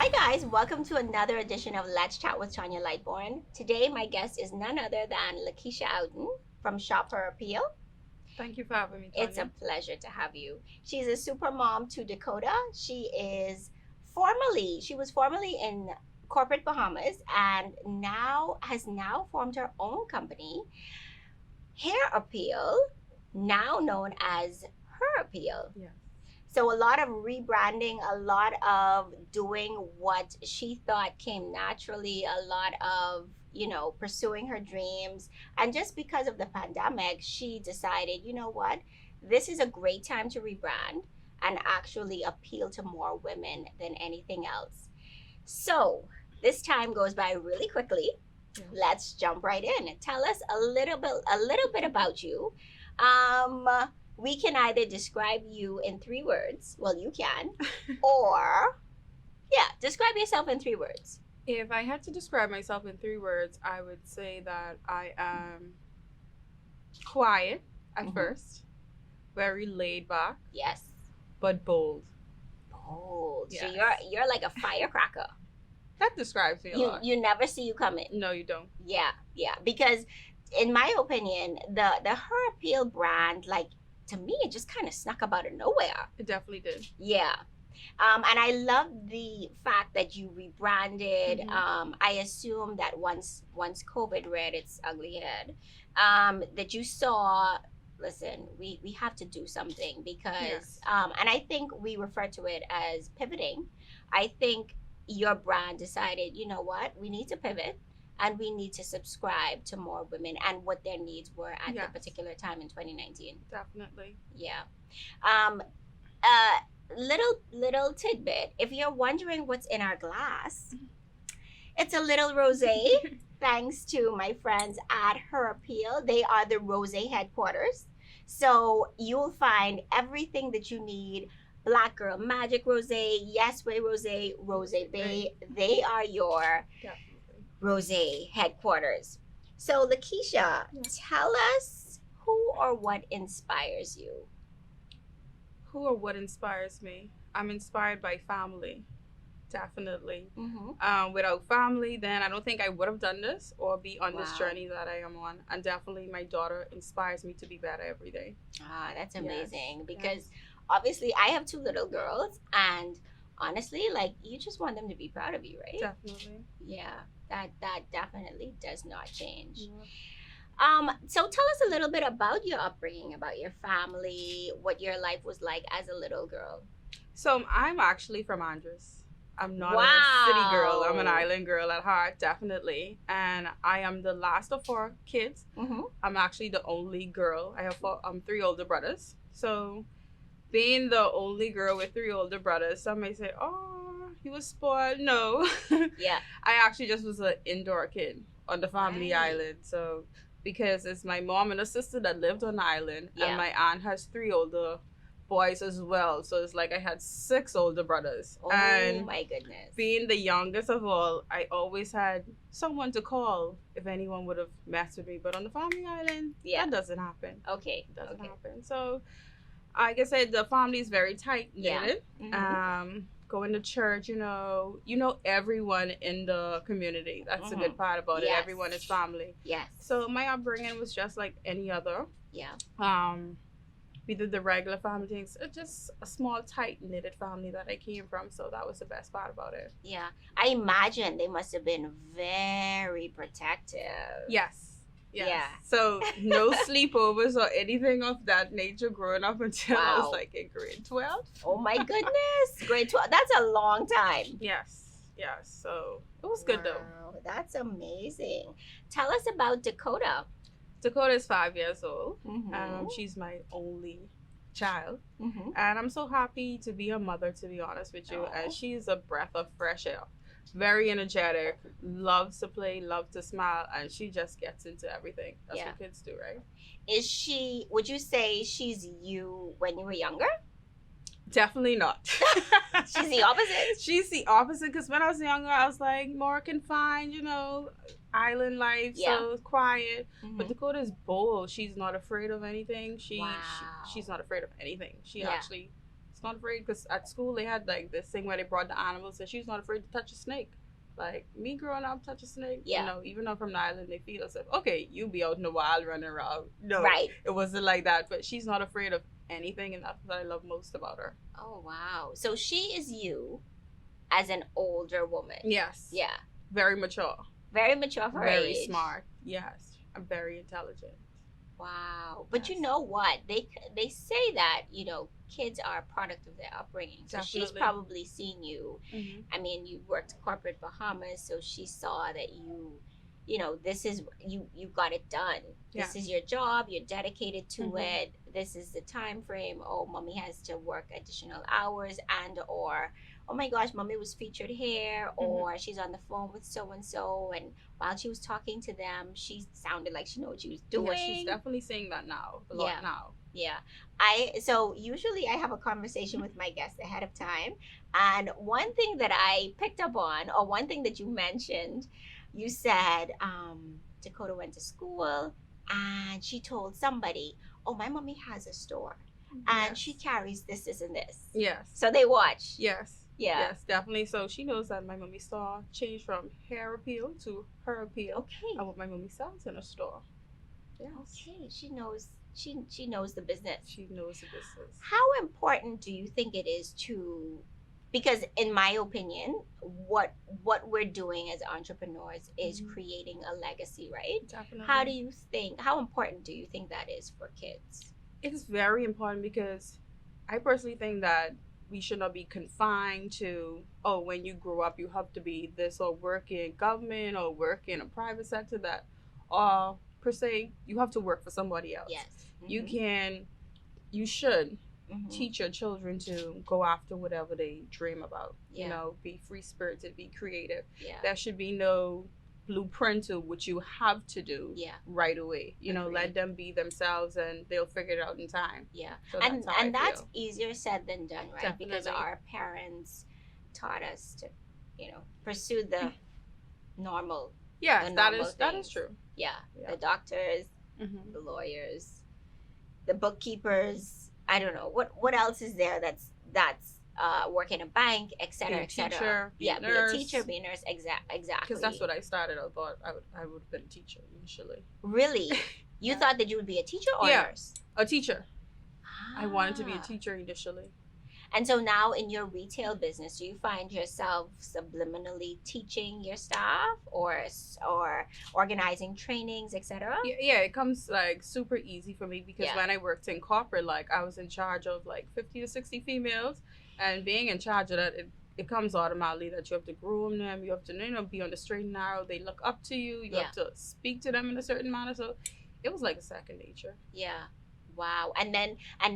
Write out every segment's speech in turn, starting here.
Hi guys, welcome to another edition of Let's Chat with Tonya Lightbourne. Today my guest is none other than LaKeisha Outten from Shop Her Appeal. Thank you for having me, Tonya. It's a pleasure to have you. She's a super mom to Dakota. She was formerly in corporate Bahamas and has now formed her own company, Hair Appeal, now known as Her Appeal. Yeah. So a lot of rebranding, a lot of doing what she thought came naturally, a lot of, pursuing her dreams. And just because of the pandemic, she decided, you know what, this is a great time to rebrand and actually appeal to more women than anything else. So this time goes by really quickly. Yeah. Let's jump right in. Tell us a little bit about you. We can either describe you in 3 words. Well, you can. Or, describe yourself in 3 words. If I had to describe myself in 3 words, I would say that I am quiet at first, very laid back, Yes. but bold. Bold. Yes. So you're like a firecracker. That describes me a lot. You never see you coming. No, you don't. Yeah. Because in my opinion, the Her Appeal brand, like, to me, it just kind of snuck up out of nowhere. It definitely did. Yeah. And I love the fact that you rebranded. I assume that once COVID reared its ugly head, that you saw, listen, we have to do something because, Yes. and I think we refer to it as pivoting. I think your brand decided, you know what, we need to pivot. And we need to subscribe to more women and what their needs were at Yes. the particular time in 2019. Definitely. Yeah. Little tidbit. If you're wondering what's in our glass, it's a little rosé. Thanks to my friends at Her Appeal. They are the rosé headquarters. So you'll find everything that you need. Black Girl Magic Rosé, Yes Way Rosé, Rosé Bay. They are your Definitely. rosé headquarters. So LaKeisha, tell us who or what inspires you. Who or what inspires me? I'm inspired by family. Definitely. Without family, then I don't think I would have done this or be on this journey that I am on. And definitely my daughter inspires me to be better every day. Ah, that's amazing. Yes. Because obviously I have 2 little girls and honestly, like, you just want them to be proud of you, right? Definitely. Yeah, that definitely does not change. Yeah. So tell us a little bit about your upbringing, about your family, what your life was like as a little girl. So I'm actually from Andres. I'm not Wow. a city girl. I'm an island girl at heart, definitely. And I am the last of 4 kids. I'm actually the only girl. I have 3 older brothers. So being the only girl with 3 older brothers, some may say, oh, you was spoiled. No. Yeah. I actually just was an indoor kid on the family island. So because it's my mom and a sister that lived on the island, and my aunt has 3 older boys as well. So it's like I had 6 older brothers. Oh, and my goodness. being the youngest of all, I always had someone to call if anyone would have messed with me. But on the family island, that doesn't happen. Okay. It doesn't happen. So like I said, the family is very tight-knitted. Going to church, you know everyone in the community. That's the good part about it. Everyone is family. Yes. So my upbringing was just like any other. Yeah. We did the regular family things. It's just a small, tight-knitted family that I came from. So that was the best part about it. Yeah. I imagine they must have been very protective. Yes. Yeah. So no sleepovers or anything of that nature growing up until I was like in grade 12. Oh my goodness. Grade 12. That's a long time. Yes. So it was good though. That's amazing. Tell us about Dakota. Dakota is 5 years old. She's my only child. And I'm so happy to be a mother, to be honest with you. And she's a breath of fresh air. Very energetic, loves to play, loves to smile, and she just gets into everything. That's what kids do, right? Would you say she's you when you were younger? Definitely not. She's the opposite? She's the opposite, because when I was younger, I was like more confined, island life, so quiet. But Dakota's bold. She's not afraid of anything. She's not afraid of anything. She actually She's not afraid, because at school they had like this thing where they brought the animals, and she's not afraid to touch a snake. Like me growing up, touch a snake. Yeah. You know, even though from the island, they feel as if, okay, you be out in the wild running around. No, Right. it wasn't like that. But she's not afraid of anything, and that's what I love most about her. Oh wow! So she is you, as an older woman. Yes. Yeah. Very mature. Very mature for her Very age. smart. Yes. I'm very intelligent. Wow. But Yes. you know what? They say that, you know, kids are a product of their upbringing. So she's Definitely. probably seen you. Mm-hmm. I mean, you worked corporate Bahamas, so she saw that you know, this is you got it done. This is your job. You're dedicated to it. This is the time frame. Oh, mommy has to work additional hours, and or oh my gosh, mommy was featured here, or she's on the phone with so and so, and while she was talking to them, she sounded like she knew what she was doing. Yeah, she's definitely saying that now. A lot now. Yeah. So usually I have a conversation with my guests ahead of time. And one thing that I picked up on, or one thing that you mentioned, you said Dakota went to school and she told somebody, oh, my mommy has a store and she carries this, and this. Yes. So they watch. Yes. Yeah. Yes, definitely. So she knows that my mommy store changed from hair appeal to her appeal. Okay. And what my mommy sells in a store. Yes. Okay. She knows. She knows the business. She knows the business. How important do you think it is to, because in my opinion, what we're doing as entrepreneurs is creating a legacy, right? Definitely. How important do you think that is for kids? It is very important, because I personally think that we should not be confined to, oh, when you grow up you have to be this, or work in government or work in a private sector, that per se you have to work for somebody else. Yes. You should teach your children to go after whatever they dream about. Yeah. You know, be free spirited, be creative. Yeah. There should be no blueprint to what you have to do right away. You know, let them be themselves and they'll figure it out in time. Yeah. So and that's easier said than done, right? Definitely. Because our parents taught us to, you know, pursue the normal. Yes, the that normal is things. true. Yeah. The doctors, the lawyers, the bookkeepers. I don't know what else is there that's work in a bank, etc., etc. Be a teacher, be a nurse. Exactly. Because that's what I started. I thought I would have been a teacher initially. Really? You thought that you would be a teacher or a nurse? A teacher. I wanted to be a teacher initially. And so now in your retail business, do you find yourself subliminally teaching your staff or organizing trainings, etc.? Yeah, it comes like super easy for me, because Yeah. when I worked in corporate, like I was in charge of like 50 to 60 females, and being in charge of that, it comes automatically that you have to groom them, you have to, you know, be on the straight and narrow, they look up to you, you have to speak to them in a certain manner. So it was like a second nature. Yeah. Wow. And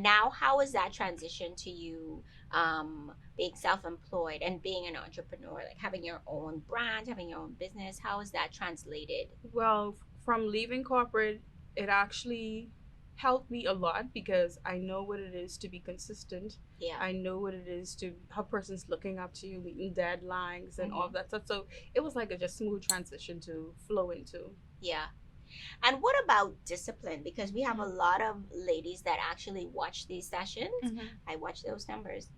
now how is that transition to you being self-employed and being an entrepreneur, like having your own brand, having your own business? How is that translated? Well, from leaving corporate, it actually helped me a lot, because I know what it is to be consistent. Yeah. I know what it is to have a person's looking up to you, meeting deadlines and all of that stuff. So it was like a just smooth transition to flow into. Yeah. And what about discipline? Because we have a lot of ladies that actually watch these sessions. I watch those numbers.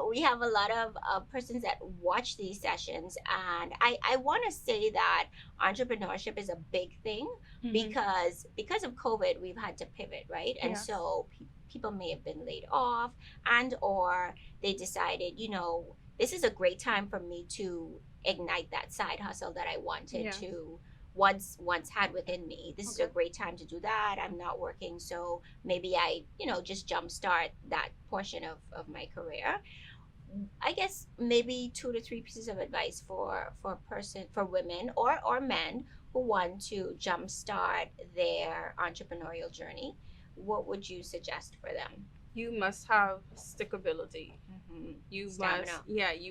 We have a lot of persons that watch these sessions. And I want to say that entrepreneurship is a big thing because of COVID, we've had to pivot, right? And so people may have been laid off, and or they decided, you know, this is a great time for me to ignite that side hustle that I wanted to once had within me. This is a great time to do that. I'm not working, so maybe I, you know, just jumpstart that portion of my career. I guess maybe 2 to 3 pieces of advice for women or men who want to jumpstart their entrepreneurial journey. What would you suggest for them? You must have stickability. You Stamina.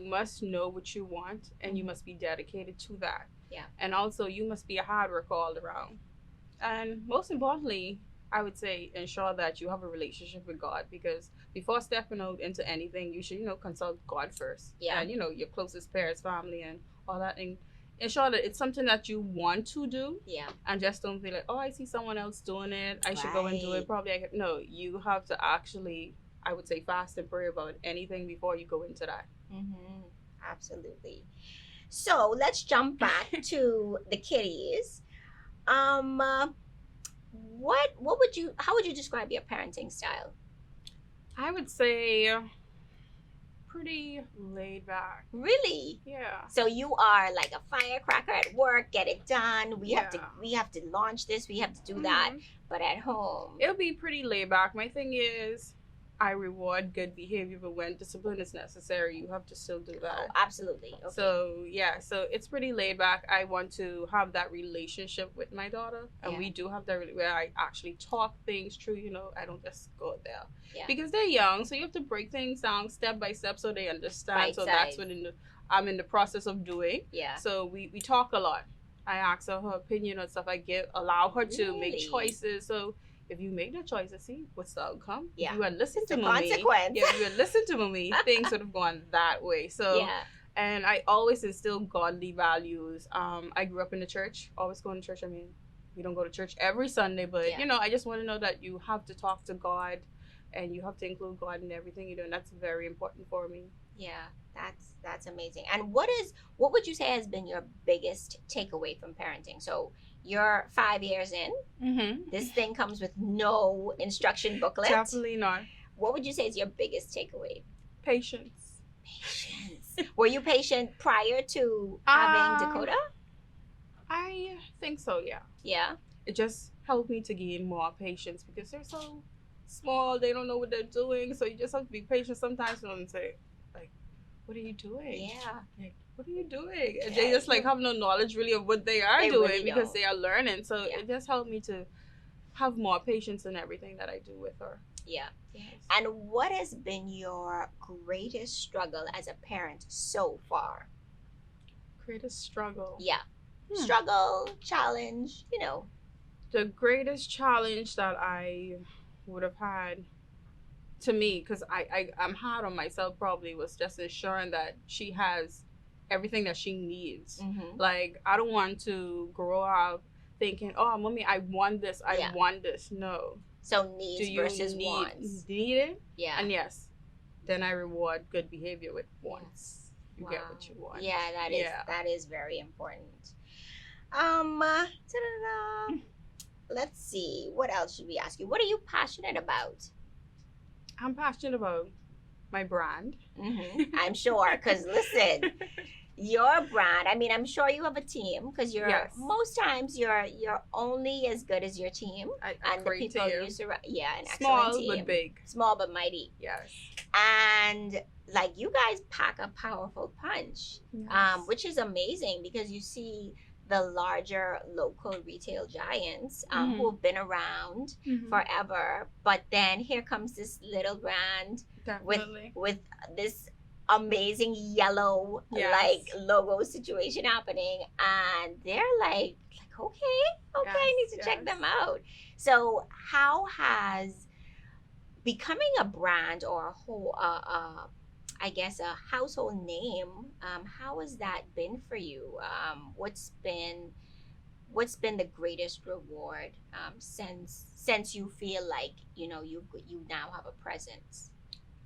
must know what you want, and you must be dedicated to that. Yeah. And also you must be a hard worker all around. And most importantly, I would say ensure that you have a relationship with God, because before stepping out into anything, you should, you know, consult God first. Yeah. And, you know, your closest parents, family, and all that. And ensure that it's something that you want to do. Yeah. And just don't feel like, oh, I see someone else doing it, I should go and do it. Probably I could. No, you have to actually I would say fast and pray about anything before you go into that. Mm-hmm. Absolutely. So let's jump back to the kitties. What would you, how would you describe your parenting style? I would say pretty laid back. Really? Yeah. So you are like a firecracker at work, get it done. We Yeah. have to launch this, we have to do that. But at home, It'll be pretty laid back. My thing is, I reward good behavior, but when discipline is necessary, you have to still do that. oh, absolutely. Okay. So yeah, so it's pretty laid back. I want to have that relationship with my daughter, and Yeah. we do have that where I actually talk things through. You know, I don't just go there Yeah. because they're young, so you have to break things down step by step so they understand. So that's what I'm in the process of doing. Yeah. So we talk a lot. I ask her opinion on stuff. Allow her to make Really? choices. So if you make the choices, see what's the outcome. Yeah. If you had listened It's to the mommy, consequence. yeah, if you had listened to mommy, things would have gone that way. So Yeah. and I always instill godly values. I grew up in the church, always going to church. I mean, we don't go to church every Sunday, but Yeah. you know, I just want to know that you have to talk to God and you have to include God in everything you do, and that's very important for me. Yeah. That's amazing. And what would you say has been your biggest takeaway from parenting? So you're 5 years in. Mm-hmm. This thing comes with no instruction booklet. Definitely not. What would you say is your biggest takeaway? Patience. Patience. Were you patient prior to having Dakota? I think so, yeah. Yeah. It just helped me to gain more patience because they're so small, they don't know what they're doing, so you just have to be patient sometimes and say, like, what are you doing? Yeah. Like, what are you doing? And Yeah, they just like have no knowledge really of what they are doing really because don't. they are learning. So Yeah. it just helped me to have more patience in everything that I do with her. Yeah. Yes. And what has been your greatest struggle as a parent so far? Greatest struggle. Yeah. Hmm. Struggle, challenge, The greatest challenge that I would have had to me, because I'm hard on myself probably, was just ensuring that she has everything that she needs. Mm-hmm. Like, I don't want to grow up thinking, oh, mommy, I want this. I Yeah. want this. No. So needs Do you versus wants. need it? Yeah. And yes, then I reward good behavior with wants. You get what you want. Yeah, that is very important. Ta-da-da. Let's see. What else should we ask you? What are you passionate about? I'm passionate about my brand. Mm-hmm. I'm sure, because listen, your brand. I mean, I'm sure you have a team, because Yes. most times you're only as good as your team and the people you surround. Yeah, an Small excellent team. but big. Small but mighty. Yes. And like, you guys pack a powerful punch, Yes. which is amazing, because you see the larger local retail giants Mhm. who have been around Mhm. forever, but then here comes this little brand Definitely. with this amazing yellow Yes. like logo situation happening, and they're like okay, I need to check Yes. them out. So how has becoming a brand or a whole I guess a household name, how has that been for you? What's been the greatest reward since you feel like you now have a presence?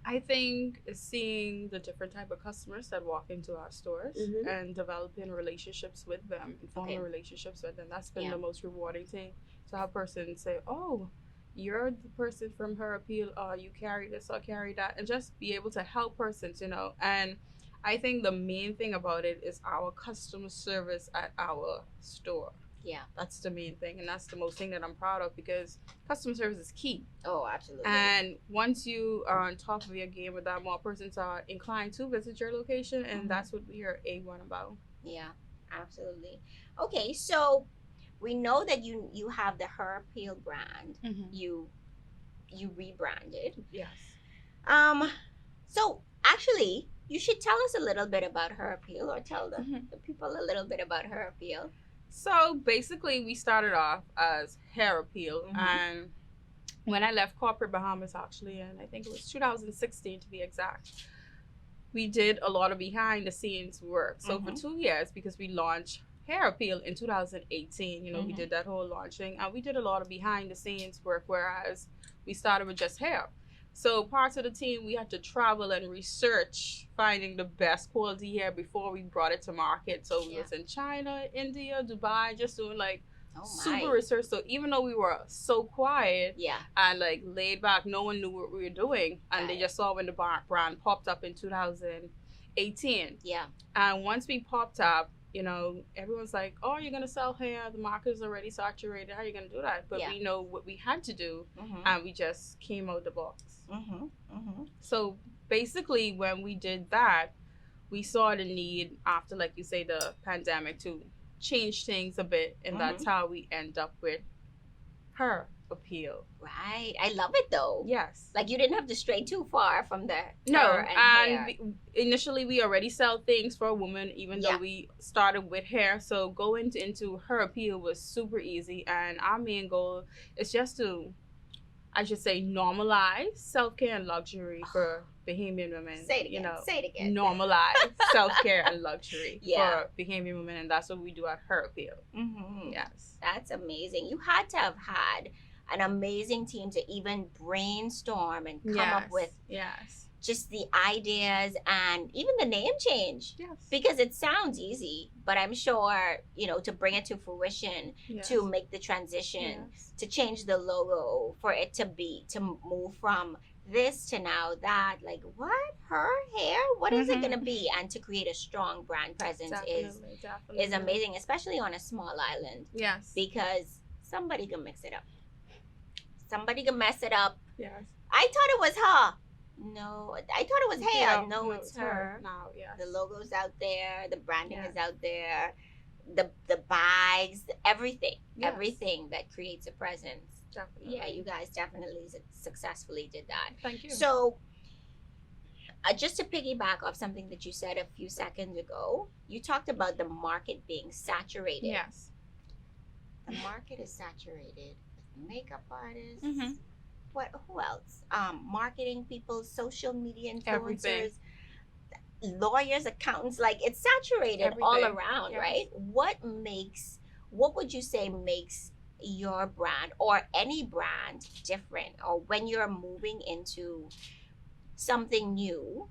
I think seeing the different type of customers that walk into our stores Mhm. and developing relationships with them and forming Okay. relationships with them, that's been Yeah. the most rewarding thing. To have a person say, oh, you're the person from Her Appeal, you carry this or carry that, and just be able to help persons, And I think the main thing about it is our customer service at our store. Yeah. That's the main thing, and that's the most thing that I'm proud of, because customer service is key. Oh, absolutely. And once you are on top of your game with that, more persons are inclined to visit your location, and Mhm. that's what we are A1 about. Yeah, absolutely. Okay, so we know that you have the Her Appeal brand. You rebranded. Yes. So actually, you should tell us a little bit about Her Appeal, or tell the people a little bit about Her Appeal. So basically, we started off as Hair Appeal, Mhm. and when I left corporate Bahamas, actually, and I think it was 2016 to be exact, we did a lot of behind the scenes work. So for 2 years, because we launched Hair Appeal in 2018, we did that whole launching, and we did a lot of behind the scenes work, whereas we started with just hair. So parts of the team, we had to travel and research finding the best quality hair before we brought it to market. So we was in China, India, Dubai, just doing like super research. So even though we were so quiet and like laid back, no one knew what we were doing. And they just saw when the brand popped up in 2018. Yeah. And once we popped up, you know, everyone's like, oh, you're going to sell hair. The market is already saturated. How are you going to do that? But we know what we had to do. And we just came out the box. So basically, when we did that, we saw the need after, like you say, the pandemic to change things a bit. And that's how we end up with her appeal. Right. I love it though. Yes. Like you didn't have to stray too far from the initially we already sell things for a woman, even though we started with hair. So going into her appeal was super easy. And our main goal is just to, I should say, normalize self-care and luxury for Bahamian women. Say it again. Say it again. Normalize self-care and luxury for Bahamian women. And that's what we do at her appeal. Yes. That's amazing. You had to have had an amazing team to even brainstorm and come up with just the ideas and even the name change. Yes. Because it sounds easy, but I'm sure, you know, to bring it to fruition, to make the transition, to change the logo, for it to move from this to now that, like, what? Her hair? What is it going to be? And to create a strong brand presence is amazing, especially on a small island. Yes. Because somebody can mix it up. Somebody can mess it up. Yes. I thought it was her. No, I thought it was hair. No, it's her. Now, yes. The logo's out there. The branding is out there. The bags, everything. Everything that creates a presence. Definitely. Yeah, you guys definitely successfully did that. Thank you. So, just to piggyback off something that you said a few seconds ago, you talked about the market being saturated. Yes. The market is saturated with makeup artists. Who else? Marketing people, social media influencers, lawyers, accountants. Like, it's saturated all around, right? What would you say makes your brand or any brand different? Or when you're moving into something new,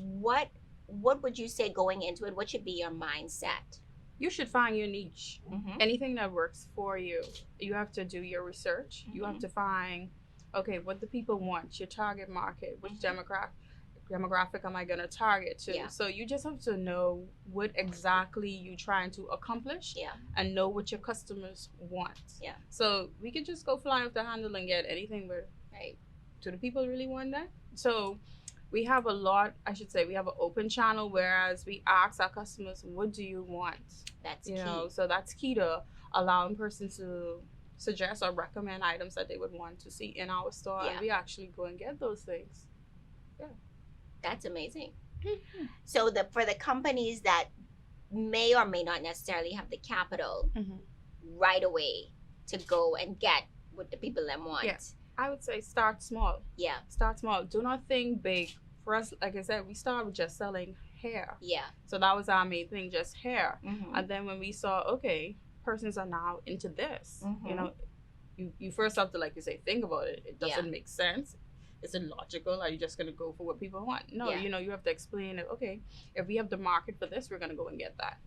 what would you say going into it? What should be your mindset? You should find your niche. Anything that works for you. You have to do your research. You have to find, okay, what the people want, your target market, which demographic am I going to target to? So you just have to know what exactly you're trying to accomplish and know what your customers want. So we could just go fly off the handle and get anything, but do the people really want that? So we have we have an open channel, whereas we ask our customers, what do you want? That's key. So that's key to allowing persons to suggest or recommend items that they would want to see in our store. And we actually go and get those things. That's amazing. So for the companies that may or may not necessarily have the capital right away to go and get what the people them want. I would say start small. Start small. Do not think big. For us, like I said, we started with just selling hair. So that was our main thing, just hair. And then when we saw, okay, persons are now into this, you know, you first have to, like you say, think about it. It doesn't make sense. Is it logical? Are you just going to go for what people want? No, you know, you have to explain it. Okay, if we have the market for this, we're going to go and get that.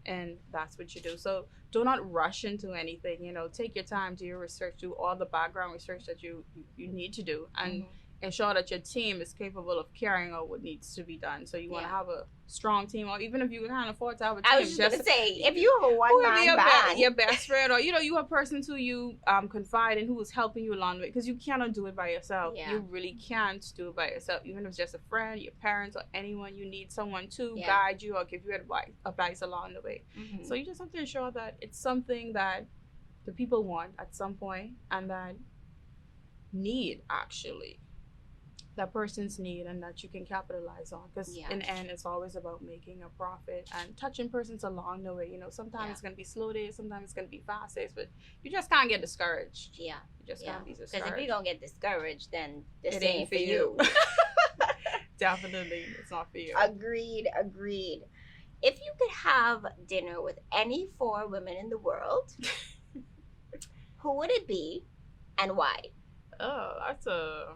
And that's what you do. So do not rush into anything. You know, take your time, do your research, do all the background research that you need to do, and ensure that your team is capable of carrying out what needs to be done. So you want to have a strong team, or even if you can't afford to have a team. I was just going to say, if you have a one-man band. Your best friend, or, you know, you have persons who you confide in who is helping you along the way, because you cannot do it by yourself. You really can't do it by yourself. Even if it's just a friend, your parents, or anyone, you need someone to guide you or give you advice along the way. So you just have to ensure that it's something that the people want at some point, and that need, actually, that person's need, and that you can capitalize on, because in the end, it's always about making a profit and touching persons along the way. You know, sometimes it's going to be slow days, sometimes it's going to be fast days, but you just can't get discouraged. You just can't be discouraged. Because if you don't get discouraged, then this ain't for you. Definitely, it's not for you. Agreed. If you could have dinner with any 4 women in the world, who would it be and why? Oh, that's a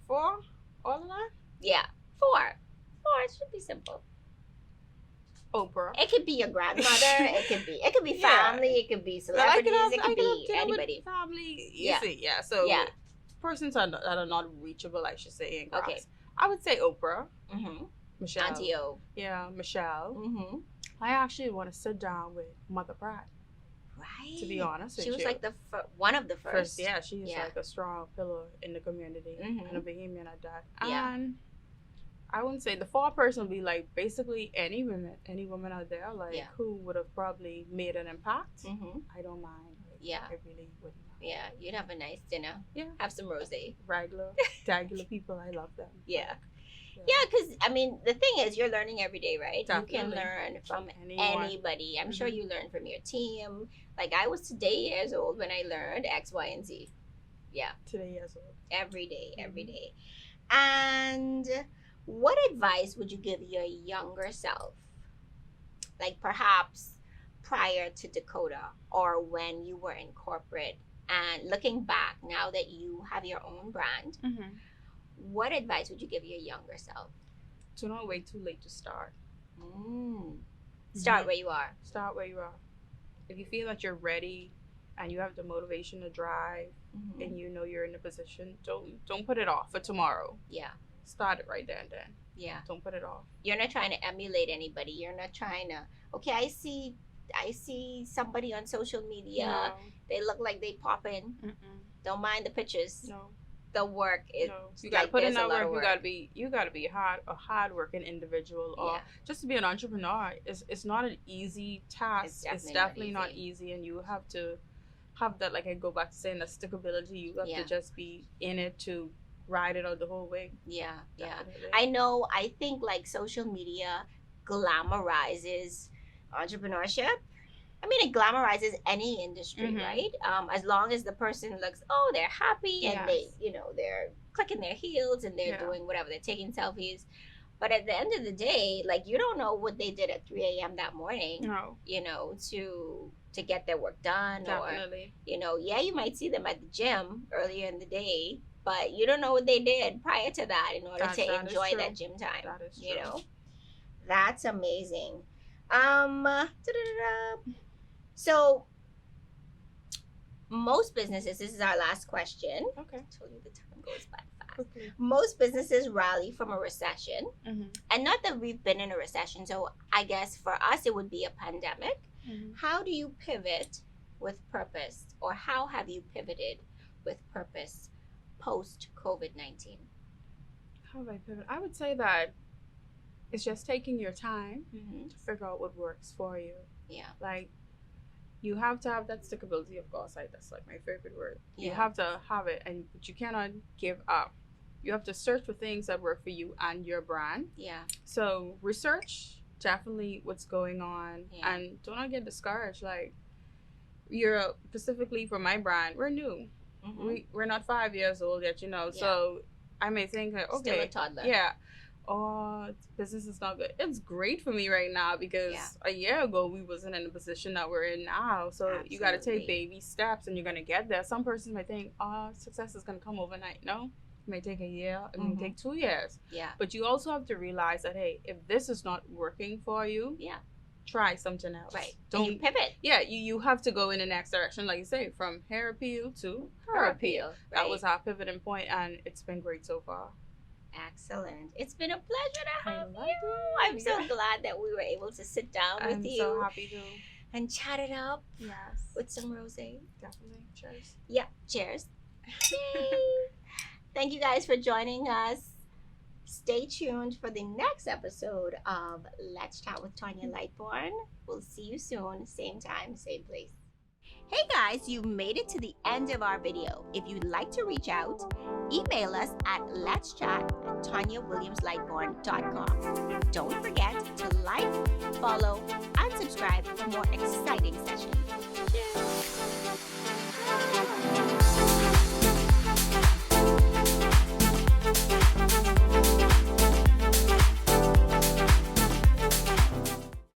4? All of that? Yeah, 4. 4. It should be simple. Oprah. It could be your grandmother. It could be family. It could be Well, I celebrities. It could be you know, anybody. Family. Yeah. See, yeah. So Yeah. persons that are not reachable, I should say, in grasp. Okay. I would say Oprah. Mm-hmm. Michelle. Auntie O. Yeah, Michelle. Mm-hmm. I actually want to sit down with Mother Pratt. Right. To be honest with she you. was like one of the first. Yeah, she's Yeah. like a strong pillar in the community Mhm. and a Bahamian at that. Yeah. And I wouldn't say the 4th person would be like basically any woman out there like Yeah. who would have probably made an impact. Mm-hmm. I don't mind. Like, Yeah. I really wouldn't mind. Yeah, you'd have a nice dinner. Yeah. Have some rosé. Regular people, I love them. Yeah. Yeah, because, I mean, the thing is, you're learning every day, right? Definitely. You can learn from Anyone. anybody. I'm sure Mhm. you learn from your team. Like, I was today years old when I learned X, Y, and Z. Yeah. Today as well. Every day, every day. And what advice would you give your younger self? Like, perhaps prior to Dakota or when you were in corporate and looking back now that you have your own brand, Mm-hmm. what advice would you give your younger self? Do not wait too late to start. Start where you are. Start where you are. If you feel that you're ready and you have the motivation to drive and you know you're in a position, don't put it off for tomorrow. Yeah. Start it right there and then. Yeah. Don't put it off. You're not trying to emulate anybody. You're not trying to, okay, I see somebody on social media. They look like they popping. Don't mind the pictures. No. The work is You gotta put in that work. work. You gotta be a hard working individual, or just to be an entrepreneur. It's not an easy task. It's definitely not easy, and you have to have that. Like I go back to saying that stickability. You have to just be in it to ride it out the whole way. Yeah, Definitely. I think like social media glamorizes entrepreneurship. I mean, it glamorizes any industry, right? As long as the person looks, they're happy and they're clicking their heels and they're doing whatever, they're taking selfies. But at the end of the day, like you don't know what they did at 3 a.m. that morning, No. To get their work done. Definitely. Or, you might see them at the gym earlier in the day, but you don't know what they did prior to that in order to enjoy that gym time. That is true. That's amazing. So most businesses, this is our last question. Okay. I told you the time goes by fast. Quickly. Most businesses rally from a recession. And not that we've been in a recession, so I guess for us it would be a pandemic. How do you pivot with purpose, or how have you pivoted with purpose post COVID-19? How have I pivoted? I would say that it's just taking your time to figure out what works for you. Yeah. Like, you have to have that stickability, of course. That's like my favorite word. Yeah. You have to have it, but you cannot give up. You have to search for things that work for you and your brand. Yeah. So research definitely what's going on, and do not get discouraged. Like, you're specifically for my brand, we're new. We're not 5 years old yet, So I may think that okay, still a toddler. Yeah. Business is not good. It's great for me right now because a year ago we wasn't in the position that we're in now. So you got to take baby steps and you're going to get there. Some persons might think, success is going to come overnight. No, it may take a year. It may take 2 years. Yeah. But you also have to realize that, hey, if this is not working for you, try something else. Right. Don't pivot. Yeah, you have to go in the next direction, like you say, from hair appeal to her appeal. Right. That was our pivoting point, and it's been great so far. Excellent. It's been a pleasure to have you. it. I'm so glad that we were able to sit down with you. I'm so happy to. And chat it up. Yes. With some rosé. Definitely. Cheers. Yeah. Cheers. Yay. Thank you guys for joining us. Stay tuned for the next episode of Let's Chat with Tonya Lightbourne. We'll see you soon. Same time, same place. Hey guys, you made it to the end of our video. If you'd like to reach out, email us at letschat@TonyaWilliamsLightbourne.com. Don't forget to like, follow, and subscribe for more exciting sessions.